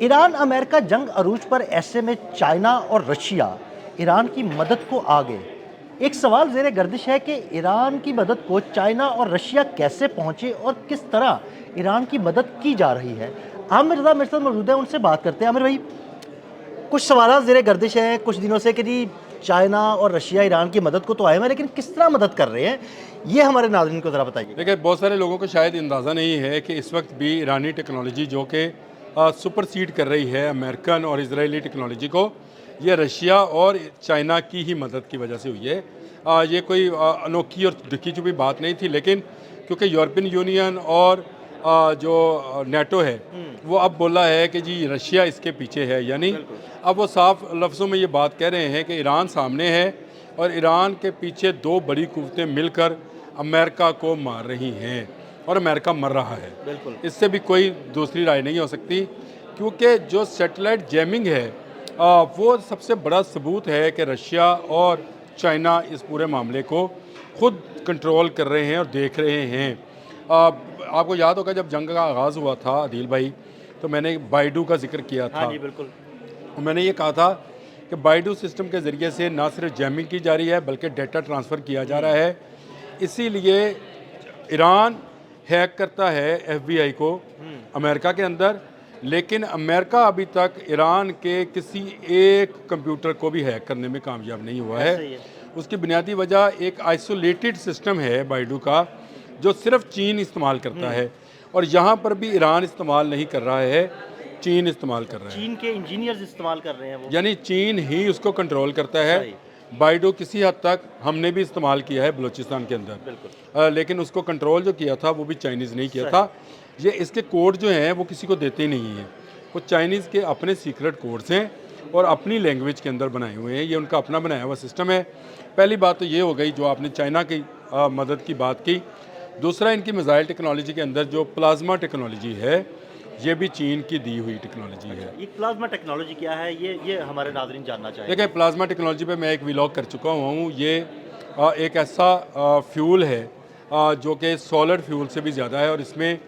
Iran America जंग अरूज पर, ऐसे में चाइना और रशिया ईरान की मदद को आ गए। एक सवाल ज़ेरे गर्दिश है कि ईरान की मदद को चाइना और रशिया कैसे पहुंचे और किस तरह ईरान की मदद की जा रही है। आमिर रज़ा मेरे साथ मौजूद है, उनसे बात करते हैं। आमिर भाई, कुछ सवाल ज़ेरे गर्दिश हैं कुछ दिनों से कि जी चाइना और रशिया ईरान की मदद को तो आए हैं, लेकिन किस तरह मदद कर रहे हैं, ये हमारे नाज़रीन को ज़रा बताइए। देखिए, बहुत सारे लोगों को शायद अंदाज़ा नहीं है कि इस वक्त भी ईरानी टेक्नोलॉजी जो कि सुपरसीड कर रही है अमेरिकन और इजरायली टेक्नोलॉजी को, ये रशिया और चाइना की ही मदद की वजह से हुई है। ये कोई अनोखी और दिखी चुपी बात नहीं थी, लेकिन क्योंकि यूरोपियन यूनियन और जो नेटो है वो अब बोला है कि जी रशिया इसके पीछे है, यानी अब वो साफ लफ्ज़ों में ये बात कह रहे हैं कि ईरान सामने है और ईरान के पीछे दो बड़ी कुव्वतें मिलकर अमेरिका को मार रही हैं और अमेरिका मर रहा है। इससे भी कोई दूसरी राय नहीं हो सकती, क्योंकि जो सैटेलाइट जैमिंग है वो सबसे बड़ा सबूत है कि रशिया और चाइना इस पूरे मामले को खुद कंट्रोल कर रहे हैं और देख रहे हैं। आपको याद होगा जब जंग का आगाज़ हुआ था आदिल भाई, तो मैंने बाइडू का जिक्र किया था। हाँ जी, बिल्कुल। मैंने ये कहा था कि बाइडू सिस्टम के ज़रिए से ना सिर्फ जैमिंग की जा रही है बल्कि डेटा ट्रांसफ़र किया जा रहा है। इसीलिए ईरान हैक करता है एफबीआई को अमेरिका के अंदर, लेकिन अमेरिका अभी तक ईरान के किसी एक कंप्यूटर को भी हैक करने में कामयाब नहीं हुआ है। उसकी बुनियादी वजह एक आइसोलेटेड सिस्टम है बाइडू का, जो सिर्फ चीन इस्तेमाल करता है, और यहाँ पर भी ईरान इस्तेमाल नहीं कर रहा है, चीन इस्तेमाल कर रहा है। चीन के इंजीनियर्स इस्तेमाल कर रहे हैं वो, यानी चीन ही उसको कंट्रोल करता है। बाइडो किसी हद तक हमने भी इस्तेमाल किया है बलूचिस्तान के अंदर, लेकिन उसको कंट्रोल जो किया था वो भी चाइनीज़ नहीं किया था। ये इसके कोड जो हैं वो किसी को देते ही नहीं हैं, वो चाइनीज़ के अपने सीक्रेट कोड्स हैं और अपनी लैंग्वेज के अंदर बनाए हुए हैं। ये उनका अपना बनाया हुआ सिस्टम है। पहली बात तो ये हो गई जो आपने चाइना की मदद की बात की। दूसरा, इनकी मिसाइल टेक्नोलॉजी के अंदर जो प्लाज्मा टेक्नोलॉजी है, ये भी चीन की दी हुई टेक्नोलॉजी है। ये प्लाज्मा टेक्नोलॉजी क्या है, ये हमारे नाज़रीन जानना चाहेंगे। देखिए, प्लाज्मा टेक्नोलॉजी पे मैं एक व्लॉग कर चुका हूँ। ये एक ऐसा फ्यूल है जो कि सॉलिड फ्यूल से भी ज़्यादा है, और इसमें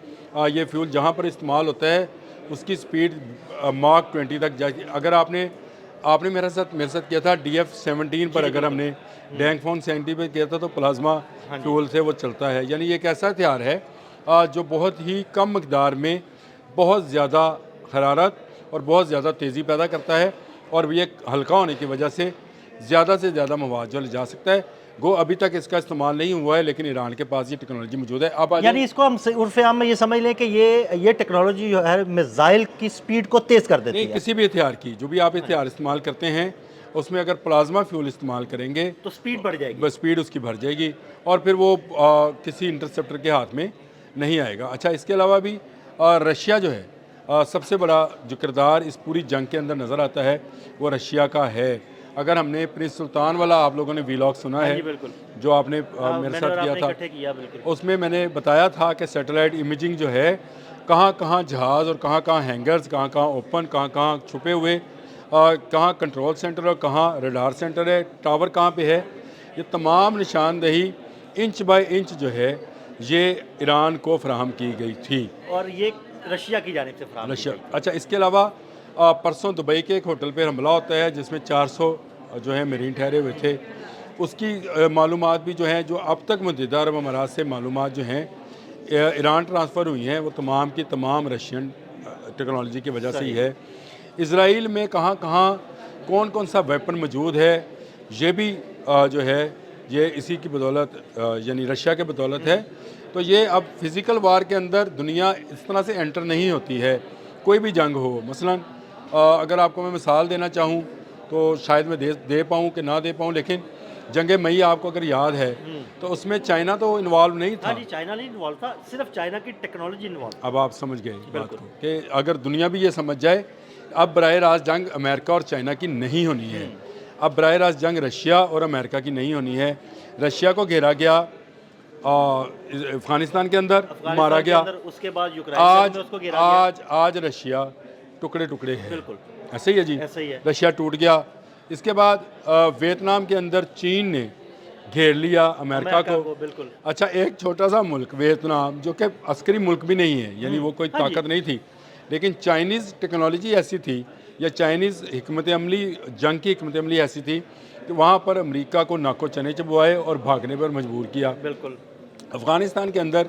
ये फ्यूल जहाँ पर इस्तेमाल होता है उसकी स्पीड मार्क 20 तक जाती। अगर आपने मेरे साथ किया था DF-17 पर, अगर हमने डैंगफोन 70 पे किया था तो प्लाज्मा फ्यूल से वो चलता है। यानी ये एक ऐसा हथियार है जो बहुत ही कम मकदार में बहुत ज़्यादा हरारत और बहुत ज़्यादा तेज़ी पैदा करता है, और ये हल्का होने की वजह से ज़्यादा मवाद जो ले जा सकता है। गो अभी तक इसका इस्तेमाल नहीं हुआ है, लेकिन ईरान के पास ये टेक्नोलॉजी मौजूद है। अब यानी इसको हम उर्फ़े आम में ये समझ लें कि ये टेक्नोलॉजी जो है मिसाइल की स्पीड को तेज़ कर देती है। किसी भी हथियार की, जो भी आप हथियार इस्तेमाल करते हैं, उसमें अगर प्लाज्मा फ्यूल इस्तेमाल करेंगे तो स्पीड बढ़ जाएगी, स्पीड उसकी बढ़ जाएगी, और फिर वो किसी इंटरसेप्टर के हाथ में नहीं आएगा। अच्छा, इसके अलावा भी रशिया जो है सबसे बड़ा जो किरदार इस पूरी जंग के अंदर नज़र आता है वो रशिया का है। अगर हमने प्रिंस सुल्तान वाला आप लोगों ने व्लॉग सुना है जो आपने मेरे साथ किया था, उसमें मैंने बताया था कि सैटेलाइट इमेजिंग जो है, कहाँ कहाँ जहाज़ और कहाँ कहाँ हैंगर्स, कहाँ कहाँ ओपन, कहाँ कहाँ छुपे हुए, कहाँ कंट्रोल सेंटर और कहाँ रडार सेंटर है, टावर कहाँ पे है, ये तमाम निशानदेही इंच बाय इंच जो है ये ईरान को फराहम की गई थी, और ये रशिया की जानिब से फराहम रशिया। अच्छा, इसके अलावा परसों दुबई के एक होटल पे हमला होता है जिसमें 400 जो है मरीन ठहरे हुए थे। उसकी मालूमात भी जो हैं, जो अब तक मुत्तहिदा अरब अमारात से मालूमात जो हैं ईरान ट्रांसफ़र हुई हैं, वो तमाम की तमाम रशियन टेक्नोलॉजी की वजह से ही है। इसराइल में कहाँ कहाँ कौन कौन सा वेपन मौजूद है, ये भी जो है ये इसी की बदौलत, यानी रशिया के बदौलत है। तो ये अब फिज़िकल वार के अंदर दुनिया इस तरह से एंटर नहीं होती है, कोई भी जंग हो। मसलन अगर आपको मैं मिसाल देना चाहूँ तो शायद मैं दे पाऊँ कि ना दे पाऊँ, लेकिन जंग मई आपको अगर याद है तो उसमें चाइना तो इन्वॉल्व नहीं था। जी, चाइना नहीं इन्वॉल्व था, सिर्फ चाइना की टेक्नोलॉजी इन्वॉल्व। अब आप समझ गए बात को कि अगर दुनिया भी ये समझ जाए, अब बराह रास्त जंग अमेरिका और चाइना की नहीं होनी है, अब बराह रास्त जंग रशिया और अमेरिका की नहीं होनी है। रशिया को घेरा गया, अफगानिस्तान के अंदर मारा गया, उसके बाद यूक्रेन में उसको घेरा गया। आज रशिया टुकड़े टुकड़े है। बिल्कुल ऐसे ही है जी, ऐसे ही है। रशिया टूट गया। इसके बाद वियतनाम के अंदर चीन ने घेर लिया अमेरिका को। बिल्कुल। अच्छा, एक छोटा सा मुल्क वियतनाम जो कि अस्करी मुल्क भी नहीं है, यानी वो कोई ताकत नहीं थी, लेकिन चाइनीज़ टेक्नोलॉजी ऐसी थी या चाइनीज़ हिकमत अमली, जंग की हिकमत अमली ऐसी थी कि वहाँ पर अमेरिका को नाको चने चबवाए और भागने पर मजबूर किया। बिल्कुल। अफ़गानिस्तान के अंदर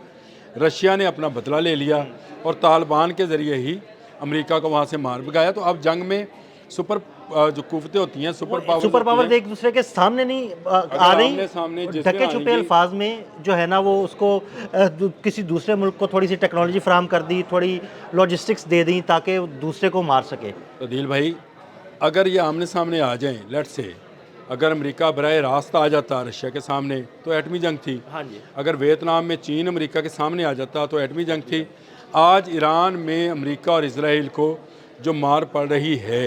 रशिया ने अपना बदला ले लिया और तालिबान के ज़रिए ही अमेरिका को वहाँ से मार भगाया। तो अब जंग में जो कुव्वतें होती हैं, सुपर पावर एक दूसरे के सामने नहीं आ रही, सामने ढके छुपे अल्फाज में जो है ना वो उसको किसी दूसरे मुल्क को थोड़ी सी टेक्नोलॉजी फराहम कर दी, थोड़ी लॉजिस्टिक्स दे दी ताकि दूसरे को मार सके। तो दिल भाई, अगर ये आमने सामने आ जाएं, लेट से अगर अमेरिका बराह रास्त आ जाता रशिया के सामने तो एटमी जंग थी। हाँ जी। अगर वियतनाम में चीन अमेरिका के सामने आ जाता तो एटमी जंग थी। आज ईरान में अमेरिका और इजराइल को जो मार पड़ रही है,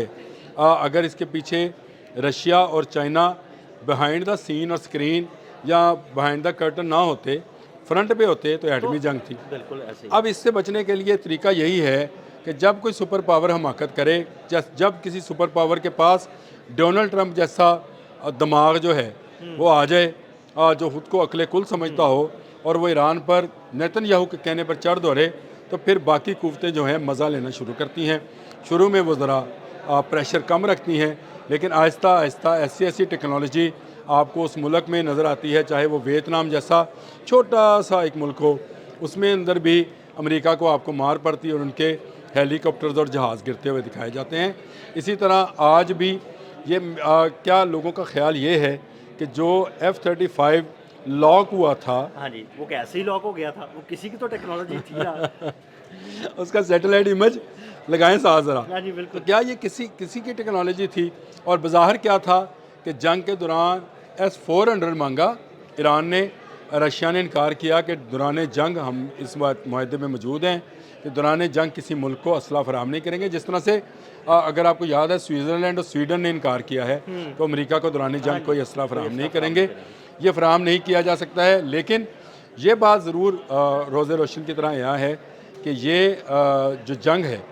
अगर इसके पीछे रशिया और चाइना बिहाइंड द सीन और स्क्रीन या बिहाइंड द कर्टन ना होते, फ्रंट पे होते तो एटमी जंग थी। बिल्कुल ऐसे ही। अब इससे बचने के लिए तरीका यही है कि जब कोई सुपर पावर हमाकत करे, जब किसी सुपर पावर के पास डोनाल्ड ट्रंप जैसा दिमाग जो है वो आ जाए, जो खुद को अक्ले कुल समझता हो और वो ईरान पर नेतन्याहू के कहने पर चढ़ दौड़े, तो फिर बाकी कुव्वतें जो हैं मज़ा लेना शुरू करती हैं। शुरू में वो ज़रा प्रेशर कम रखती हैं, लेकिन आहिस्ता आहिस्ता ऐसी ऐसी टेक्नोलॉजी आपको उस मुल्क में नज़र आती है, चाहे वो वियतनाम जैसा छोटा सा एक मुल्क हो, उसमें अंदर भी अमेरिका को आपको मार पड़ती है और उनके हेलीकॉप्टर्स और जहाज़ गिरते हुए दिखाए जाते हैं। इसी तरह आज भी ये क्या लोगों का ख्याल ये है कि जो F-35 लॉक हुआ था, हाँ जी, वो कैसे ही लॉक हो गया था, वो किसी की तो टेक्नोलॉजी थी ना। उसका सैटेलाइट इमेज लगाएं साथ ज़रा। हाँ जी बिल्कुल। तो क्या ये किसी की टेक्नोलॉजी थी? और बज़ाहिर क्या था कि जंग के दौरान S-400 मांगा ईरान ने, रशिया ने इनकार किया कि दौरान जंग हम इस माहदे में मौजूद हैं कि दौरान जंग किसी मुल्क को असला फराहम नहीं करेंगे। जिस तरह से अगर आपको याद है स्विट्ज़रलैंड और स्वीडन ने इनकार किया है तो अमेरिका को दौरान जंग कोई असला फराहम नहीं करेंगे, ये फराहम नहीं किया जा सकता है। लेकिन ये बात ज़रूर रोज़े रोशन की तरह यहाँ है कि ये जो जंग है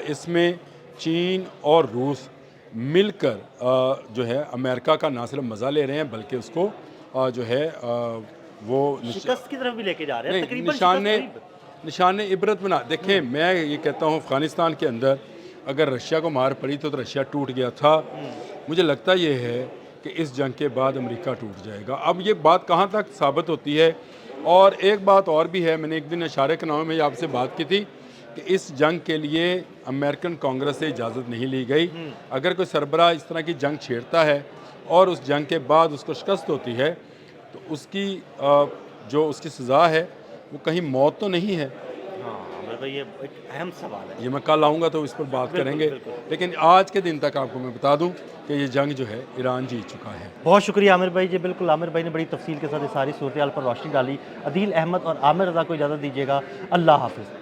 इसमें चीन और रूस मिलकर जो है अमेरिका का ना सिर्फ मज़ा ले रहे हैं बल्कि उसको जो है वो शिकस्त की तरफ भी लेके जा रहे हैं, नहीं, तकरीबन निशान इबरत बना। देखें, मैं ये कहता हूँ अफ़गानिस्तान के अंदर अगर रशिया को मार पड़ी तो रशिया टूट गया था। मुझे लगता ये है कि इस जंग के बाद अमेरिका टूट जाएगा। अब ये बात कहाँ तक साबित होती है? और एक बात और भी है, मैंने एक दिन इशारे के नामे में आपसे बात की थी कि इस जंग के लिए अमेरिकन कांग्रेस से इजाज़त नहीं ली गई। अगर कोई सरबराह इस तरह की जंग छेड़ता है और उस जंग के बाद उसको शिकस्त होती है तो उसकी जो उसकी सज़ा है वो कहीं मौत तो नहीं है। हाँ भाई, ये एक अहम सवाल है। ये मैं कल आऊँगा तो इस पर बात करेंगे, लेकिन आज के दिन तक आपको मैं बता दूं कि ये जंग जो है ईरान जीत चुका है। बहुत शुक्रिया आमिर भाई जी, बिल्कुल आमिर भाई ने बड़ी तफसील के साथ ये सारी सूरत हाल पर रोशनी डाली। अदील अहमद और आमिर रज़ा को इजाज़त दीजिएगा। अल्लाह हाफिज़।